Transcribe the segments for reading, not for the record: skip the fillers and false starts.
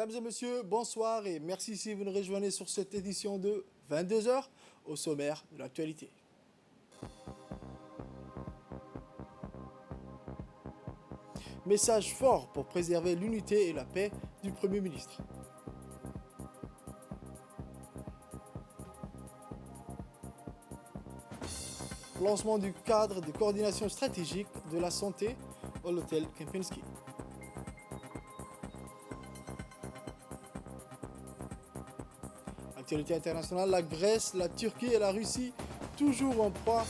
Mesdames et messieurs, bonsoir et merci si vous nous rejoignez sur cette édition de 22 heures au sommaire de l'actualité. Message fort pour préserver l'unité et la paix du Premier ministre. Lancement du cadre de coordination stratégique de la santé à l'hôtel Kempinski. Actualité internationale, la Grèce, la Turquie et la Russie, toujours en proie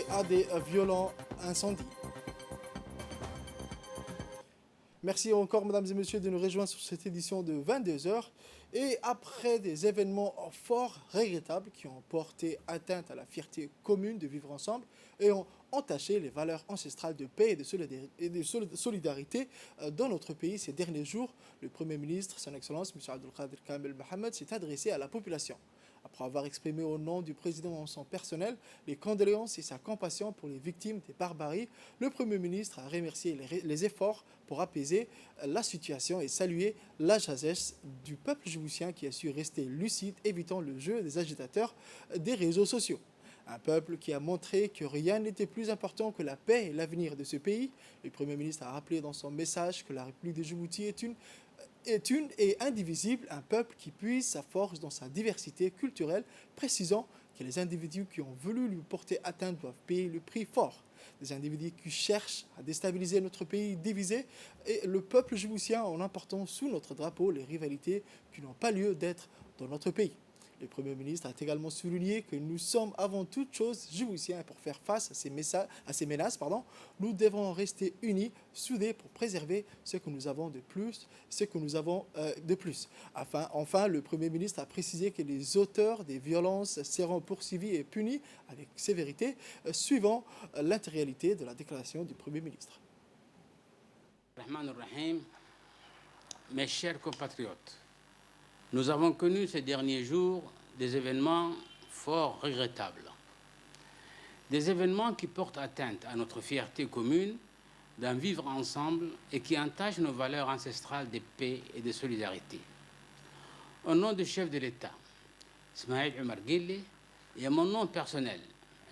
à des violents incendies. Merci encore, mesdames et messieurs, de nous rejoindre sur cette édition de 22 heures. Et après des événements forts, regrettables, qui ont porté atteinte à la fierté commune de vivre ensemble et ont entaché les valeurs ancestrales de paix et de solidarité dans notre pays ces derniers jours, le Premier ministre, son Excellence, M. Abdelkader Kamel Mohamed, s'est adressé à la population. Après avoir exprimé au nom du président en son personnel les condoléances et sa compassion pour les victimes des barbaries, le Premier ministre a remercié les efforts pour apaiser la situation et saluer la sagesse du peuple djiboutien qui a su rester lucide, évitant le jeu des agitateurs des réseaux sociaux. Un peuple qui a montré que rien n'était plus important que la paix et l'avenir de ce pays. Le Premier ministre a rappelé dans son message que la République de Djibouti est une et indivisible, un peuple qui puise sa force dans sa diversité culturelle, précisant que les individus qui ont voulu lui porter atteinte doivent payer le prix fort. Des individus qui cherchent à déstabiliser notre pays divisé et le peuple djiboutien en emportant sous notre drapeau les rivalités qui n'ont pas lieu d'être dans notre pays. Le Premier ministre a également souligné que nous sommes avant toute chose djiboutiens et pour faire face à ces menaces, nous devons rester unis, soudés pour préserver ce que nous avons de plus, Enfin, le Premier ministre a précisé que les auteurs des violences seront poursuivis et punis avec sévérité, suivant l'intégralité de la déclaration du Premier ministre. Rahman Rahim, mes chers compatriotes, nous avons connu ces derniers jours des événements fort regrettables. Des événements qui portent atteinte à notre fierté commune d'en vivre ensemble et qui entachent nos valeurs ancestrales de paix et de solidarité. Au nom du chef de l'État, Ismaël Omar Guelleh, et à mon nom personnel,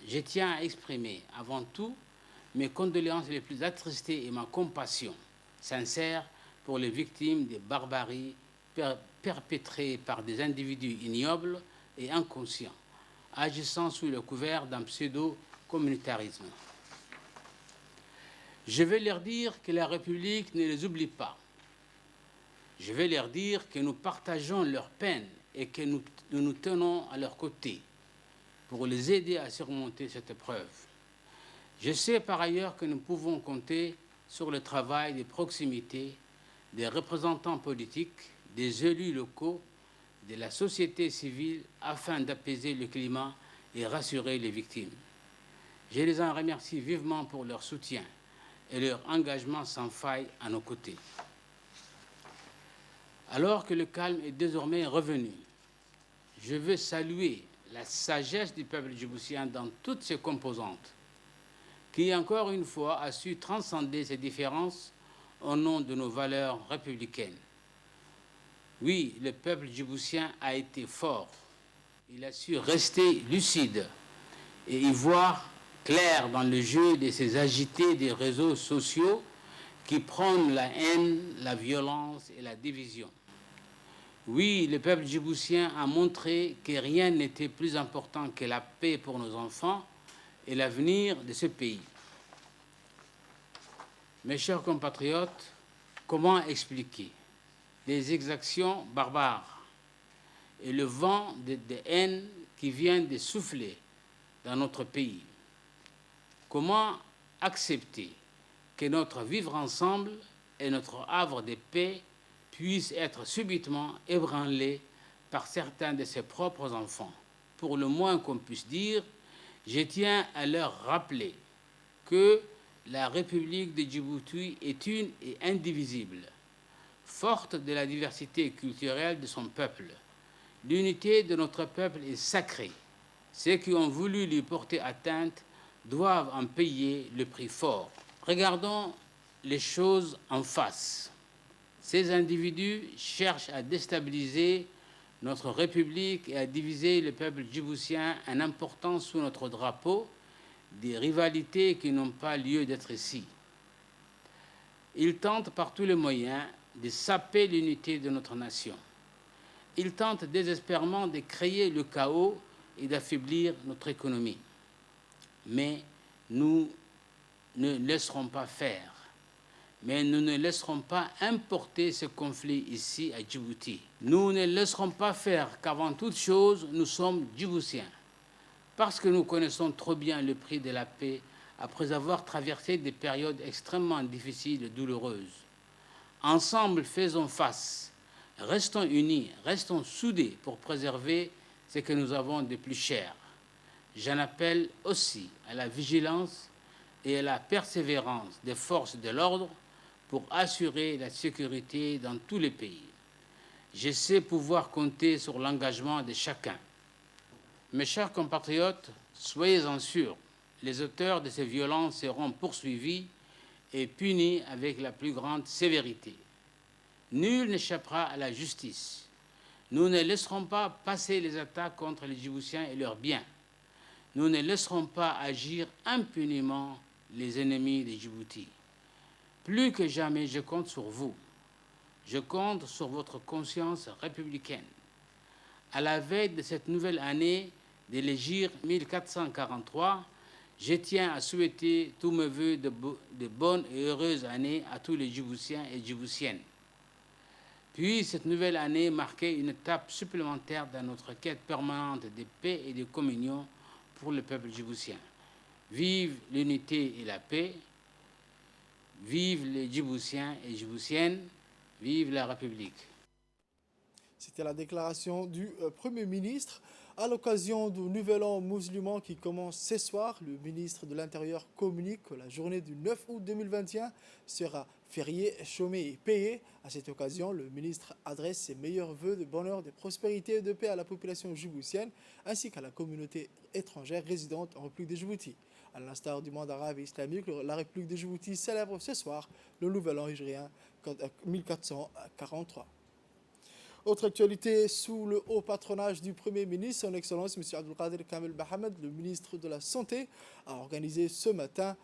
je tiens à exprimer avant tout mes condoléances les plus attristées et ma compassion sincère pour les victimes des barbaries perpétrées par des individus ignobles et inconscients, agissant sous le couvert d'un pseudo-communautarisme. Je vais leur dire que la République ne les oublie pas. Je vais leur dire que nous partageons leur peine et que nous tenons à leur côté pour les aider à surmonter cette épreuve. Je sais par ailleurs que nous pouvons compter sur le travail de proximité des représentants politiques, des élus locaux, de la société civile afin d'apaiser le climat et rassurer les victimes. Je les en remercie vivement pour leur soutien et leur engagement sans faille à nos côtés. Alors que le calme est désormais revenu, je veux saluer la sagesse du peuple djiboutien dans toutes ses composantes, qui encore une fois a su transcender ces différences au nom de nos valeurs républicaines. Oui, le peuple djiboutien a été fort. Il a su rester lucide et y voir clair dans le jeu de ces agités des réseaux sociaux qui prônent la haine, la violence et la division. Oui, le peuple djiboutien a montré que rien n'était plus important que la paix pour nos enfants et l'avenir de ce pays. Mes chers compatriotes, comment expliquer les exactions barbares et le vent de haine qui vient de souffler dans notre pays? Comment accepter que notre vivre ensemble et notre havre de paix puissent être subitement ébranlés par certains de ses propres enfants? Pour le moins qu'on puisse dire, je tiens à leur rappeler que la République de Djibouti est une et indivisible, forte de la diversité culturelle de son peuple. L'unité de notre peuple est sacrée. Ceux qui ont voulu lui porter atteinte doivent en payer le prix fort. Regardons les choses en face. Ces individus cherchent à déstabiliser notre République et à diviser le peuple djiboutien en important sous notre drapeau des rivalités qui n'ont pas lieu d'être ici. Ils tentent par tous les moyens de saper l'unité de notre nation. Ils tentent désespérément de créer le chaos et d'affaiblir notre économie. Mais nous ne laisserons pas faire. Mais nous ne laisserons pas importer ce conflit ici à Djibouti. Nous ne laisserons pas faire qu'avant toute chose, nous sommes Djiboutiens. Parce que nous connaissons trop bien le prix de la paix après avoir traversé des périodes extrêmement difficiles et douloureuses. Ensemble, faisons face. Restons unis, restons soudés pour préserver ce que nous avons de plus cher. J'en appelle aussi à la vigilance et à la persévérance des forces de l'ordre pour assurer la sécurité dans tous les pays. Je sais pouvoir compter sur l'engagement de chacun. Mes chers compatriotes, soyez-en sûrs, les auteurs de ces violences seront poursuivis et punis avec la plus grande sévérité. Nul n'échappera à la justice. Nous ne laisserons pas passer les attaques contre les Djiboutiens et leurs biens. Nous ne laisserons pas agir impunément les ennemis de Djibouti. Plus que jamais, je compte sur vous. Je compte sur votre conscience républicaine. À la veille de cette nouvelle année de l'Hégire 1443, je tiens à souhaiter tous mes vœux de bonnes et heureuses années à tous les Djiboutiens et Djiboutiennes. Puis cette nouvelle année marquait une étape supplémentaire dans notre quête permanente de paix et de communion pour le peuple djiboutien. Vive l'unité et la paix, vive les Djiboutiens et Djiboutiennes, vive la République. C'était la déclaration du Premier ministre. À l'occasion du Nouvel An musulman qui commence ce soir, le ministre de l'Intérieur communique que la journée du 9 août 2021 sera fériée, chômée et payée. À cette occasion, le ministre adresse ses meilleurs vœux de bonheur, de prospérité et de paix à la population djiboutienne ainsi qu'à la communauté étrangère résidente en République de Djibouti. À l'instar du monde arabe et islamique, la République de Djibouti célèbre ce soir le Nouvel An hijrien 1443. Autre actualité, sous le haut patronage du Premier ministre, son Excellence M. Abdelkader Kamel Mohamed, le ministre de la Santé, a organisé ce matin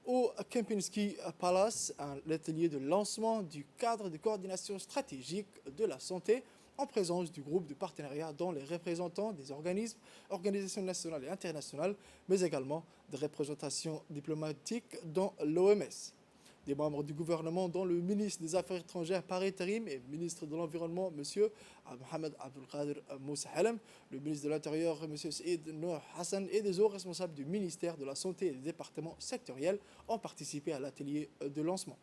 au Kempinski Palace un atelier de lancement du cadre de coordination stratégique de la santé en présence du groupe de partenariat dont les représentants des organisations nationales et internationales, mais également des représentations diplomatiques dans l'OMS. Des membres du gouvernement, dont le ministre des Affaires étrangères par intérim et le ministre de l'Environnement, M. Mohamed Abdelkader Moussa Halem, le ministre de l'Intérieur, M. Saïd Nour Hassan, et des hauts responsables du ministère de la Santé et des départements sectoriels ont participé à l'atelier de lancement.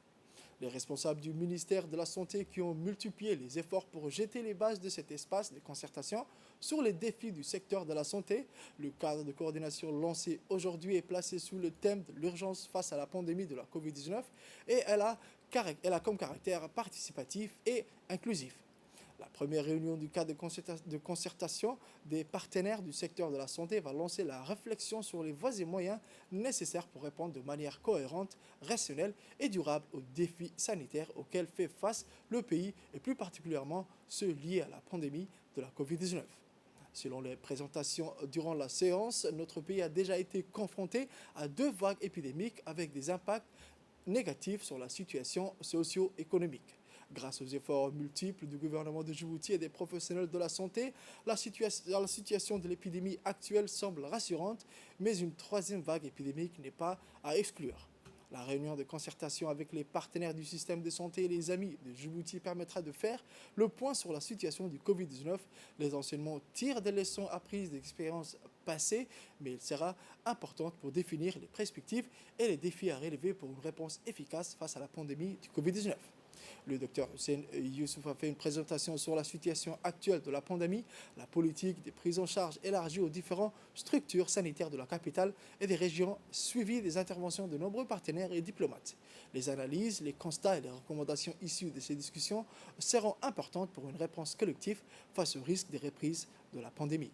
Les responsables du ministère de la Santé qui ont multiplié les efforts pour jeter les bases de cet espace de concertation sur les défis du secteur de la santé. Le cadre de coordination lancé aujourd'hui est placé sous le thème de l'urgence face à la pandémie de la Covid-19 et elle a comme caractère participatif et inclusif. La première réunion du cadre de concertation des partenaires du secteur de la santé va lancer la réflexion sur les voies et moyens nécessaires pour répondre de manière cohérente, rationnelle et durable aux défis sanitaires auxquels fait face le pays et plus particulièrement ceux liés à la pandémie de la Covid-19. Selon les présentations durant la séance, notre pays a déjà été confronté à 2 vagues épidémiques avec des impacts négatifs sur la situation socio-économique. Grâce aux efforts multiples du gouvernement de Djibouti et des professionnels de la santé, la situation de l'épidémie actuelle semble rassurante, mais une 3e vague épidémique n'est pas à exclure. La réunion de concertation avec les partenaires du système de santé et les amis de Djibouti permettra de faire le point sur la situation du Covid-19. Les enseignements tirent des leçons apprises d'expériences passées, mais il sera important pour définir les perspectives et les défis à relever pour une réponse efficace face à la pandémie du Covid-19. Le Dr Hussein Youssouf a fait une présentation sur la situation actuelle de la pandémie, la politique des prises en charge élargie aux différentes structures sanitaires de la capitale et des régions, suivies des interventions de nombreux partenaires et diplomates. Les analyses, les constats et les recommandations issues de ces discussions seront importantes pour une réponse collective face au risque de reprise de la pandémie.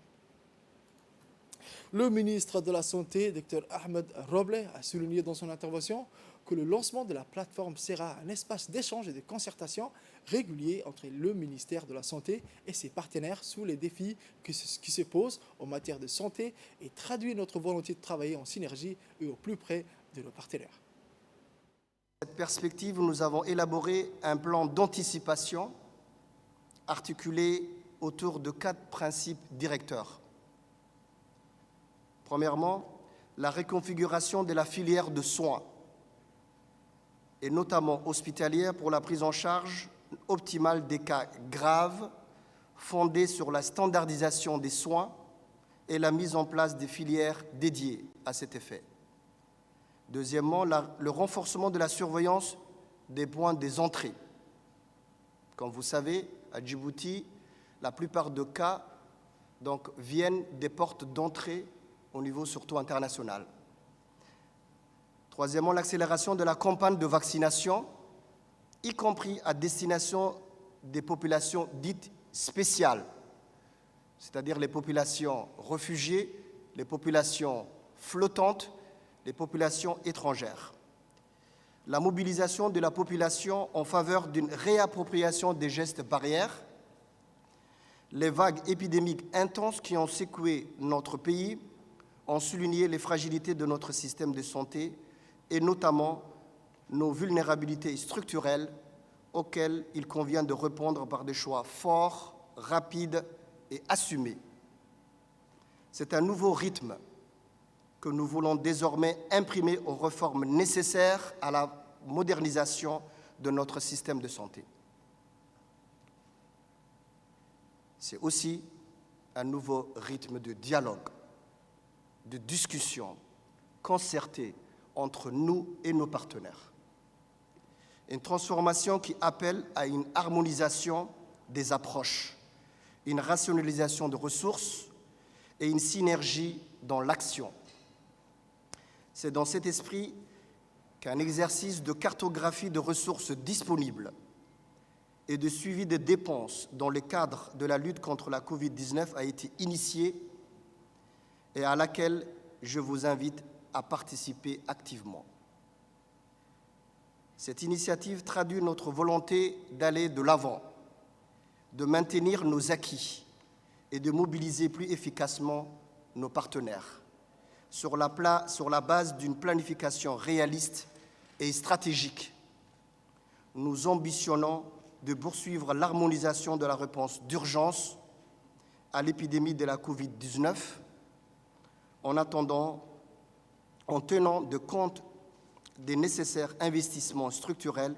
Le ministre de la Santé, Dr Ahmed Roble, a souligné dans son intervention que le lancement de la plateforme sera un espace d'échange et de concertation régulier entre le ministère de la Santé et ses partenaires sur les défis qui se posent en matière de santé et traduit notre volonté de travailler en synergie et au plus près de nos partenaires. Dans cette perspective, nous avons élaboré un plan d'anticipation articulé autour de 4 principes directeurs. Premièrement, la reconfiguration de la filière de soins, et notamment hospitalière, pour la prise en charge optimale des cas graves, fondée sur la standardisation des soins et la mise en place des filières dédiées à cet effet. Deuxièmement, le renforcement de la surveillance des points des entrées. Comme vous savez, à Djibouti, la plupart des cas viennent des portes d'entrée au niveau surtout international. Troisièmement, l'accélération de la campagne de vaccination, y compris à destination des populations dites spéciales, c'est-à-dire les populations réfugiées, les populations flottantes, les populations étrangères. La mobilisation de la population en faveur d'une réappropriation des gestes barrières, les vagues épidémiques intenses qui ont secoué notre pays ont souligné les fragilités de notre système de santé et notamment nos vulnérabilités structurelles auxquelles il convient de répondre par des choix forts, rapides et assumés. C'est un nouveau rythme que nous voulons désormais imprimer aux réformes nécessaires à la modernisation de notre système de santé. C'est aussi un nouveau rythme de dialogue, de discussion concertée entre nous et nos partenaires. Une transformation qui appelle à une harmonisation des approches, une rationalisation de ressources et une synergie dans l'action. C'est dans cet esprit qu'un exercice de cartographie de ressources disponibles et de suivi des dépenses dans le cadre de la lutte contre la Covid-19 a été initié et à laquelle je vous invite à participer activement. Cette initiative traduit notre volonté d'aller de l'avant, de maintenir nos acquis et de mobiliser plus efficacement nos partenaires sur la base d'une planification réaliste et stratégique. Nous ambitionnons de poursuivre l'harmonisation de la réponse d'urgence à l'épidémie de la Covid-19 en tenant de compte des nécessaires investissements structurels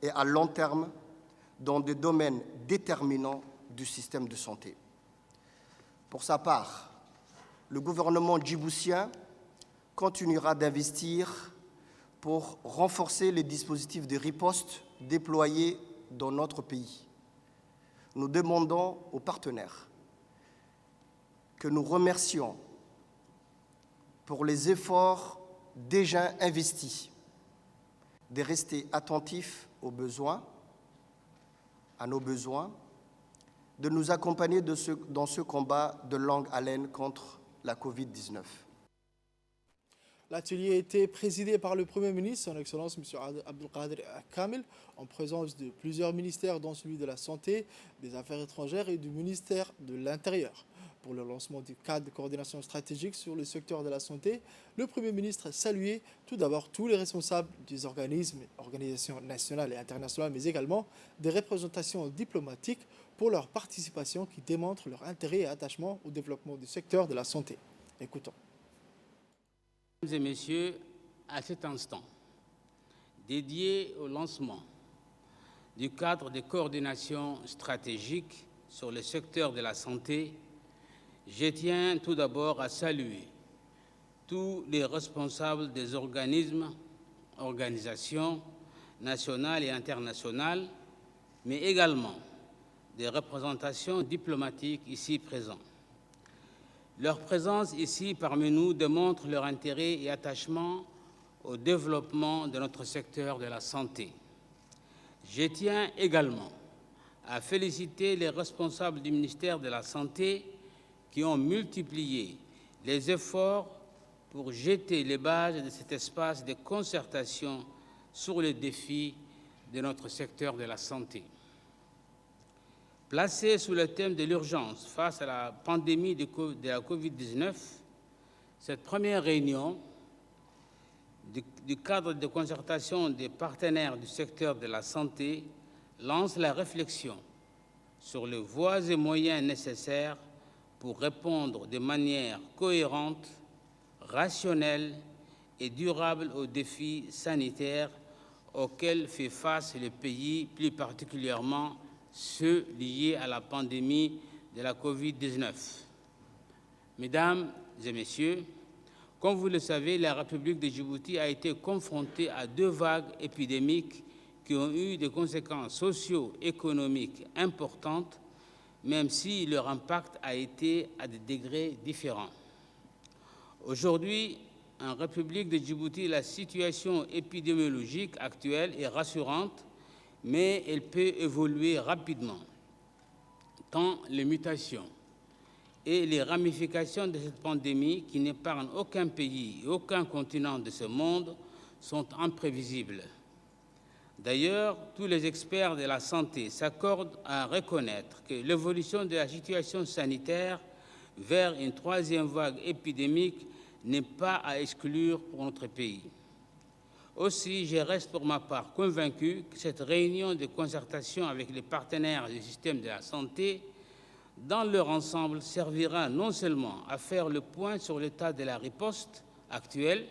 et à long terme dans des domaines déterminants du système de santé. Pour sa part, le gouvernement djiboutien continuera d'investir pour renforcer les dispositifs de riposte déployés dans notre pays. Nous demandons aux partenaires que nous remercions pour les efforts déjà investis, de rester attentifs aux besoins, à nos besoins, de nous accompagner dans ce combat de longue haleine contre la Covid-19. L'atelier a été présidé par le Premier ministre, son Excellence M. Abdelkader Kamel, en présence de plusieurs ministères, dont celui de la Santé, des Affaires étrangères et du ministère de l'Intérieur. Pour le lancement du cadre de coordination stratégique sur le secteur de la santé, le Premier ministre a salué tout d'abord tous les responsables des organismes, organisations nationales et internationales, mais également des représentations diplomatiques pour leur participation qui démontrent leur intérêt et attachement au développement du secteur de la santé. Écoutons. Mesdames et messieurs, à cet instant, dédié au lancement du cadre de coordination stratégique sur le secteur de la santé, je tiens tout d'abord à saluer tous les responsables des organismes, organisations nationales et internationales, mais également des représentations diplomatiques ici présentes. Leur présence ici parmi nous démontre leur intérêt et attachement au développement de notre secteur de la santé. Je tiens également à féliciter les responsables du ministère de la Santé qui ont multiplié les efforts pour jeter les bases de cet espace de concertation sur les défis de notre secteur de la santé. Placée sous le thème de l'urgence face à la pandémie de la Covid-19, cette première réunion du cadre de concertation des partenaires du secteur de la santé lance la réflexion sur les voies et moyens nécessaires pour répondre de manière cohérente, rationnelle et durable aux défis sanitaires auxquels fait face le pays, plus particulièrement ceux liés à la pandémie de la Covid-19. Mesdames et messieurs, comme vous le savez, la République de Djibouti a été confrontée à 2 vagues épidémiques qui ont eu des conséquences socio-économiques importantes, même si leur impact a été à des degrés différents. Aujourd'hui, en République de Djibouti, la situation épidémiologique actuelle est rassurante, mais elle peut évoluer rapidement, tant les mutations et les ramifications de cette pandémie, qui n'épargne aucun pays et aucun continent de ce monde, sont imprévisibles. D'ailleurs, tous les experts de la santé s'accordent à reconnaître que l'évolution de la situation sanitaire vers une 3e vague épidémique n'est pas à exclure pour notre pays. Aussi, je reste pour ma part convaincu que cette réunion de concertation avec les partenaires du système de la santé, dans leur ensemble, servira non seulement à faire le point sur l'état de la riposte actuelle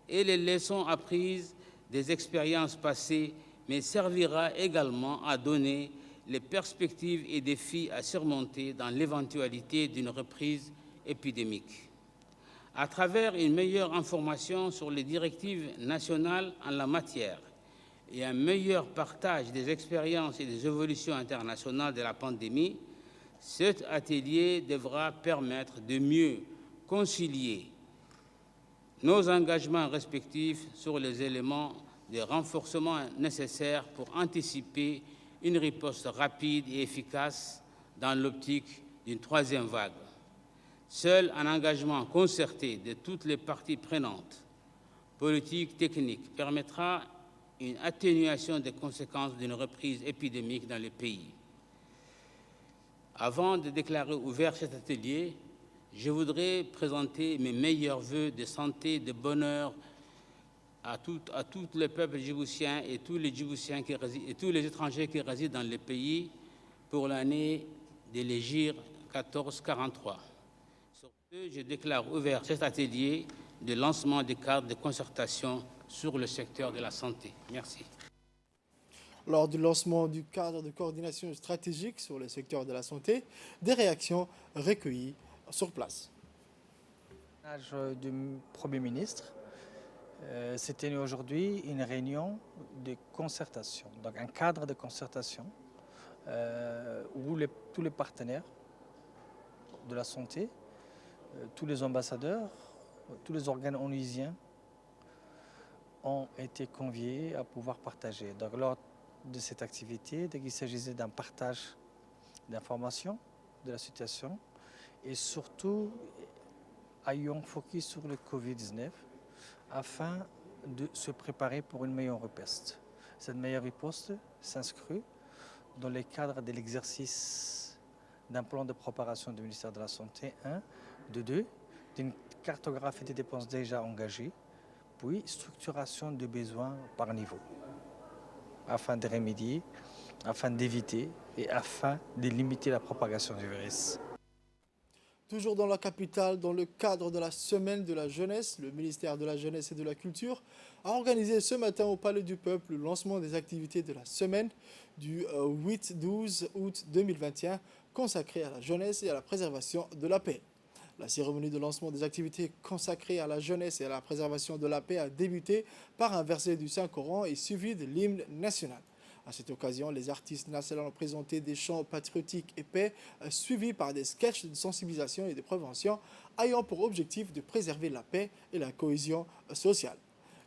et les leçons apprises des expériences passées, mais servira également à donner les perspectives et défis à surmonter dans l'éventualité d'une reprise épidémique. À travers une meilleure information sur les directives nationales en la matière et un meilleur partage des expériences et des évolutions internationales de la pandémie, cet atelier devra permettre de mieux concilier nos engagements respectifs sur les éléments de renforcement nécessaires pour anticiper une riposte rapide et efficace dans l'optique d'une 3e vague. Seul un engagement concerté de toutes les parties prenantes, politiques, techniques, permettra une atténuation des conséquences d'une reprise épidémique dans le pays. Avant de déclarer ouvert cet atelier, je voudrais présenter mes meilleurs vœux de santé, de bonheur à tous les peuples djiboutiens et tous les Djiboutiens et tous les étrangers qui résident dans le pays pour l'année de l'hégire 1443. Sur ce, je déclare ouvert cet atelier de lancement des cadres de concertation sur le secteur de la santé. Merci. Lors du lancement du cadre de coordination stratégique sur le secteur de la santé, des réactions recueillies sur place. Du Premier ministre, c'était aujourd'hui une réunion de concertation, donc un cadre de concertation où tous les partenaires de la santé, tous les ambassadeurs, tous les organes onusiens ont été conviés à pouvoir partager. Donc, lors de cette activité, il s'agissait d'un partage d'informations de la situation et surtout ayons focus sur le Covid-19 afin de se préparer pour une meilleure riposte. Cette meilleure riposte s'inscrit dans le cadre de l'exercice d'un plan de préparation du ministère de la Santé, de 2, d'une cartographie des dépenses déjà engagées, puis structuration des besoins par niveau, afin de remédier, afin d'éviter et afin de limiter la propagation du virus. Toujours dans la capitale, dans le cadre de la Semaine de la Jeunesse, le ministère de la Jeunesse et de la Culture a organisé ce matin au Palais du Peuple le lancement des activités de la semaine du 8-12 août 2021 consacrée à la jeunesse et à la préservation de la paix. La cérémonie de lancement des activités consacrées à la jeunesse et à la préservation de la paix a débuté par un verset du Saint-Coran et suivi de l'hymne national. À cette occasion, les artistes nationaux ont présenté des chants patriotiques et paix, suivis par des sketchs de sensibilisation et de prévention, ayant pour objectif de préserver la paix et la cohésion sociale.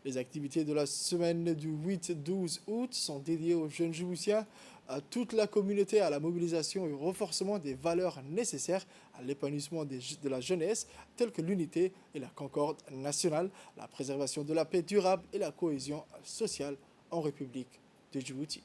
Les activités de la semaine du 8-12 août sont dédiées aux jeunes Djiboutiens, à toute la communauté, à la mobilisation et au renforcement des valeurs nécessaires à l'épanouissement de la jeunesse, telles que l'unité et la concorde nationale, la préservation de la paix durable et la cohésion sociale en République de Djibouti.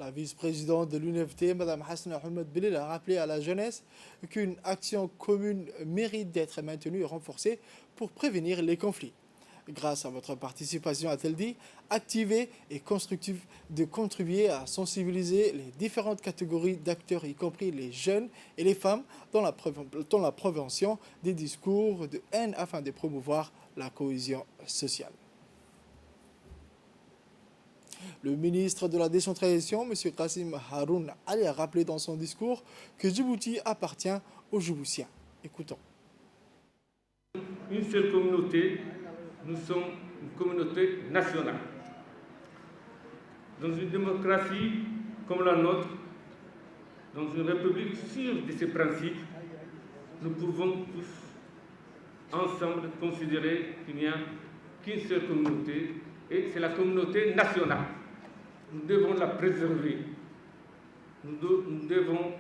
La vice-présidente de l'UNFT, Mme Hassan Ahmed Belil, a rappelé à la jeunesse qu'une action commune mérite d'être maintenue et renforcée pour prévenir les conflits. Grâce à votre participation, a-t-elle dit, active et constructive de contribuer à sensibiliser les différentes catégories d'acteurs, y compris les jeunes et les femmes, dans la prévention des discours de haine afin de promouvoir la cohésion sociale. Le ministre de la Décentralisation, M. Kassim Haroun Ali, a rappelé dans son discours que Djibouti appartient aux Djiboutiens. Écoutons. Une seule communauté, nous sommes une communauté nationale. Dans une démocratie comme la nôtre, dans une république sûre de ses principes, nous pouvons tous ensemble considérer qu'il n'y a qu'une seule communauté, et c'est la communauté nationale. Nous devons la préserver, nous devons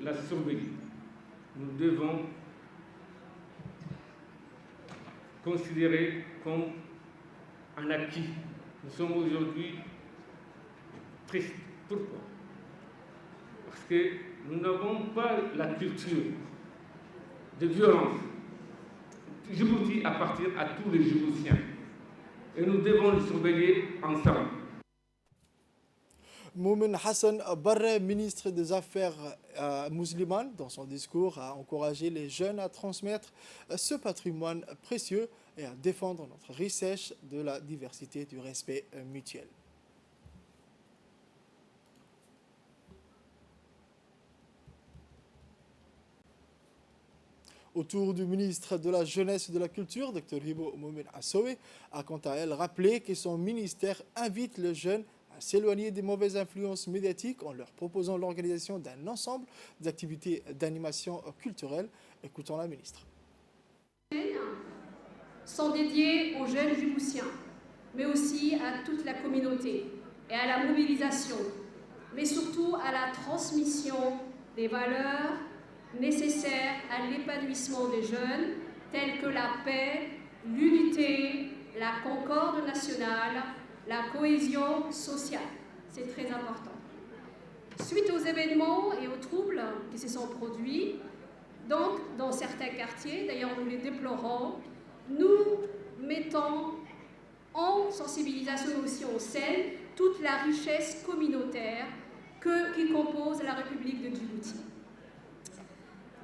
la surveiller, nous devons considérer comme un acquis. Nous sommes aujourd'hui tristes. Pourquoi? Parce que nous n'avons pas la culture de violence. Djibouti appartient à tous les Djiboutiens et nous devons le surveiller ensemble. Moumen Hassan Barre, ministre des Affaires musulmanes, dans son discours, a encouragé les jeunes à transmettre ce patrimoine précieux et à défendre notre richesse de la diversité et du respect mutuel. Autour du ministre de la Jeunesse et de la Culture, Dr Hibo Moumen Assowe, a quant à elle rappelé que son ministère invite les jeunes à s'éloigner des mauvaises influences médiatiques en leur proposant l'organisation d'un ensemble d'activités d'animation culturelle. Écoutons la ministre. Sont dédiés aux jeunes Djiboutiens, mais aussi à toute la communauté et à la mobilisation, mais surtout à la transmission des valeurs nécessaires à l'épanouissement des jeunes, telles que la paix, l'unité, la concorde nationale, la cohésion sociale. C'est très important. Suite aux événements et aux troubles qui se sont produits, donc dans certains quartiers, d'ailleurs nous les déplorons, nous mettons en sensibilisation aussi en scène toute la richesse communautaire qui compose la République de Djibouti.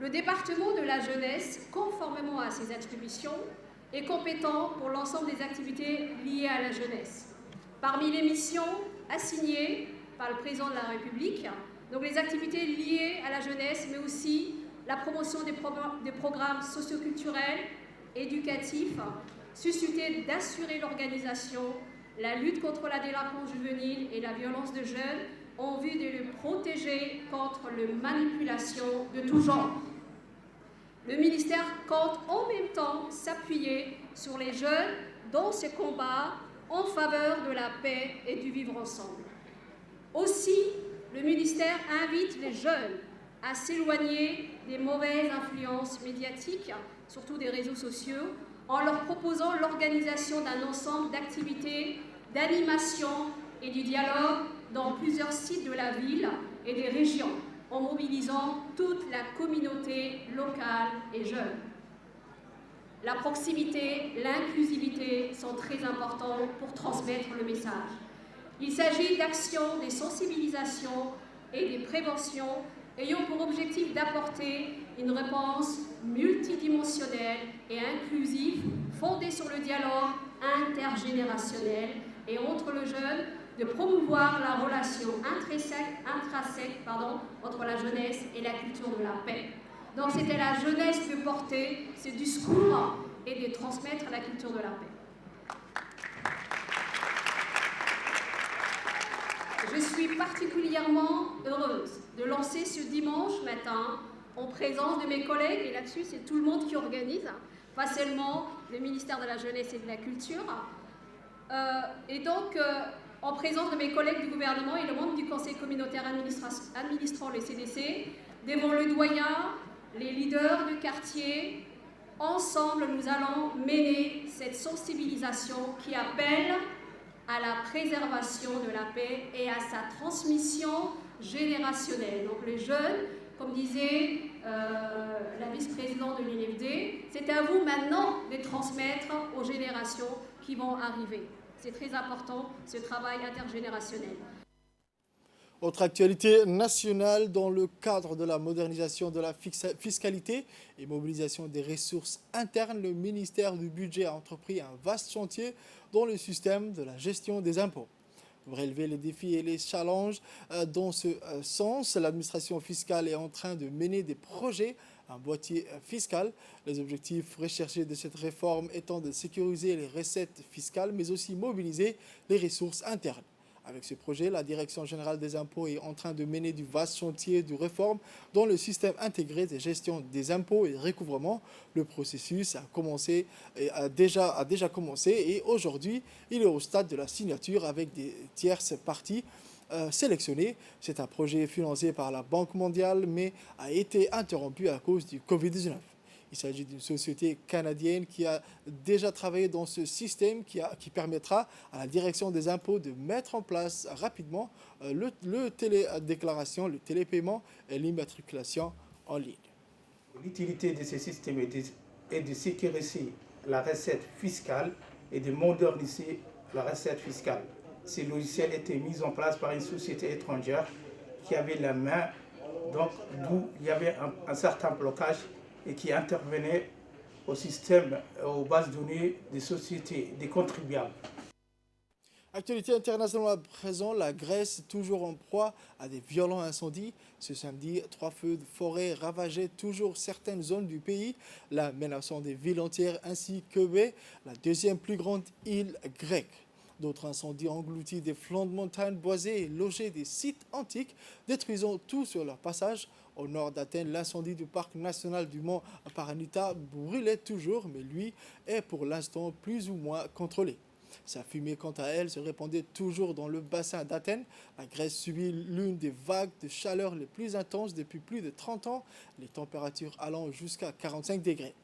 Le département de la jeunesse, conformément à ses attributions, est compétent pour l'ensemble des activités liées à la jeunesse. Parmi les missions assignées par le président de la République, donc les activités liées à la jeunesse, mais aussi la promotion des programmes socioculturels, éducatifs, suscités d'assurer l'organisation, la lutte contre la délinquance juvénile et la violence de jeunes, en vue de les protéger contre les manipulations de tout genre. Le ministère compte en même temps s'appuyer sur les jeunes dans ces combats en faveur de la paix et du vivre ensemble. Aussi, le ministère invite les jeunes à s'éloigner des mauvaises influences médiatiques, surtout des réseaux sociaux, en leur proposant l'organisation d'un ensemble d'activités, d'animation et du dialogue dans plusieurs sites de la ville et des régions, en mobilisant toute la communauté locale et jeune. La proximité, l'inclusivité sont très importants pour transmettre le message. Il s'agit d'actions, des sensibilisations et des préventions ayant pour objectif d'apporter une réponse multidimensionnelle et inclusive fondée sur le dialogue intergénérationnel et entre le jeune, de promouvoir la relation intrinsèque entre la jeunesse et la culture de la paix. Donc c'était la jeunesse de porter ce discours et de transmettre la culture de la paix. Je suis particulièrement heureuse de lancer ce dimanche matin en présence de mes collègues, et là-dessus c'est tout le monde qui organise, pas seulement le ministère de la Jeunesse et de la Culture, en présence de mes collègues du gouvernement et le membre du conseil communautaire administrant le CDC, devant le doyen, les leaders de quartier, ensemble nous allons mener cette sensibilisation qui appelle à la préservation de la paix et à sa transmission générationnelle. Donc les jeunes, comme disait la vice-présidente de l'INFD, c'est à vous maintenant de transmettre aux générations qui vont arriver. C'est très important, ce travail intergénérationnel. Autre actualité nationale, dans le cadre de la modernisation de la fiscalité et mobilisation des ressources internes, le ministère du Budget a entrepris un vaste chantier dans le système de la gestion des impôts. Pour relever les défis et les challenges dans ce sens, l'administration fiscale est en train de mener des projets, un boîtier fiscal. Les objectifs recherchés de cette réforme étant de sécuriser les recettes fiscales, mais aussi mobiliser les ressources internes. Avec ce projet, la Direction générale des impôts est en train de mener du vaste chantier de réforme dans le système intégré de gestion des impôts et de recouvrement. Le processus a déjà commencé et aujourd'hui, il est au stade de la signature avec des tierces parties sélectionnées. C'est un projet financé par la Banque mondiale mais a été interrompu à cause du Covid-19. Il s'agit d'une société canadienne qui a déjà travaillé dans ce système qui permettra à la direction des impôts de mettre en place rapidement le télédéclaration, le télépaiement et l'immatriculation en ligne. L'utilité de ce système est de sécuriser la recette fiscale et de moderniser la recette fiscale. Ce logiciel était mis en place par une société étrangère qui avait la main, donc d'où il y avait un certain blocage et qui intervenait au système, aux bases de données des sociétés, des contribuables. Actualité internationale à présent, la Grèce toujours en proie à des violents incendies. Ce samedi, 3 feux de forêt ravageaient toujours certaines zones du pays, la menaçant des villes entières ainsi que Eubée, la deuxième plus grande île grecque. D'autres incendies engloutis des flancs de montagnes boisées et logés des sites antiques, détruisant tout sur leur passage. Au nord d'Athènes, l'incendie du parc national du mont Paranita brûlait toujours, mais lui est pour l'instant plus ou moins contrôlé. Sa fumée, quant à elle, se répandait toujours dans le bassin d'Athènes. La Grèce subit l'une des vagues de chaleur les plus intenses depuis plus de 30 ans, les températures allant jusqu'à 45 degrés.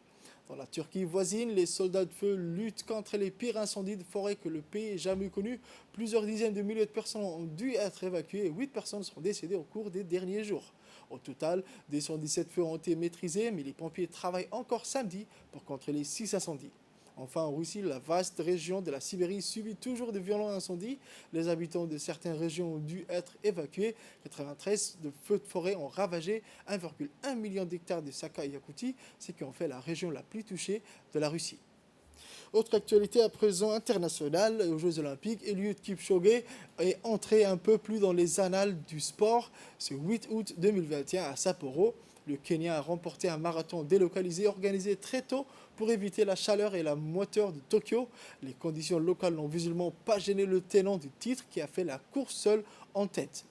Dans la Turquie voisine, les soldats de feu luttent contre les pires incendies de forêt que le pays ait jamais connus. Plusieurs dizaines de milliers de personnes ont dû être évacuées et 8 personnes sont décédées au cours des derniers jours. Au total, 217 feux ont été maîtrisés, mais les pompiers travaillent encore samedi pour contrôler 6 incendies. Enfin, en Russie, la vaste région de la Sibérie subit toujours de violents incendies. Les habitants de certaines régions ont dû être évacués. 93 de feux de forêt ont ravagé 1,1 million d'hectares de Sakha-Yakoutie, ce qui en fait la région la plus touchée de la Russie. Autre actualité à présent internationale, aux Jeux Olympiques, Eliud Kipchoge est entré un peu plus dans les annales du sport ce 8 août 2021 à Sapporo. Le Kenya a remporté un marathon délocalisé organisé très tôt pour éviter la chaleur et la moiteur de Tokyo. Les conditions locales n'ont visiblement pas gêné le tenant du titre qui a fait la course seul en tête.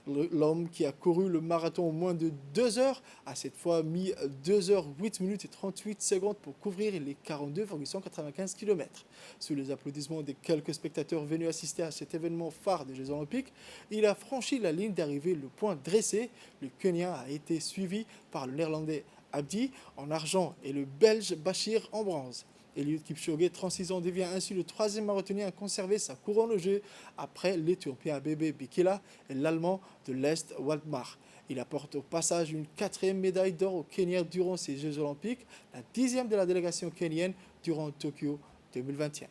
L'homme qui a couru le marathon en moins de 2 heures a cette fois mis 2 heures 8 minutes et 38 secondes pour couvrir les 42,195 km. Sous les applaudissements des quelques spectateurs venus assister à cet événement phare des Jeux Olympiques, il a franchi la ligne d'arrivée le point dressé. Le Kenyan a été suivi par le Néerlandais Abdi en argent et le Belge Bachir en bronze. Eliud Kipchoge, 36 ans, devient ainsi le 3e marathonien à conserver sa couronne au jeu après l'Éthiopien Abebe Bikila et l'Allemand de l'Est Waldmar. Il apporte au passage une 4e médaille d'or au Kenya durant ces Jeux Olympiques, la 10e de la délégation kenyenne durant Tokyo 2021.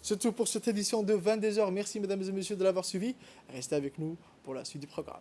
C'est tout pour cette édition de 22h. Merci mesdames et messieurs de l'avoir suivi. Restez avec nous pour la suite du programme.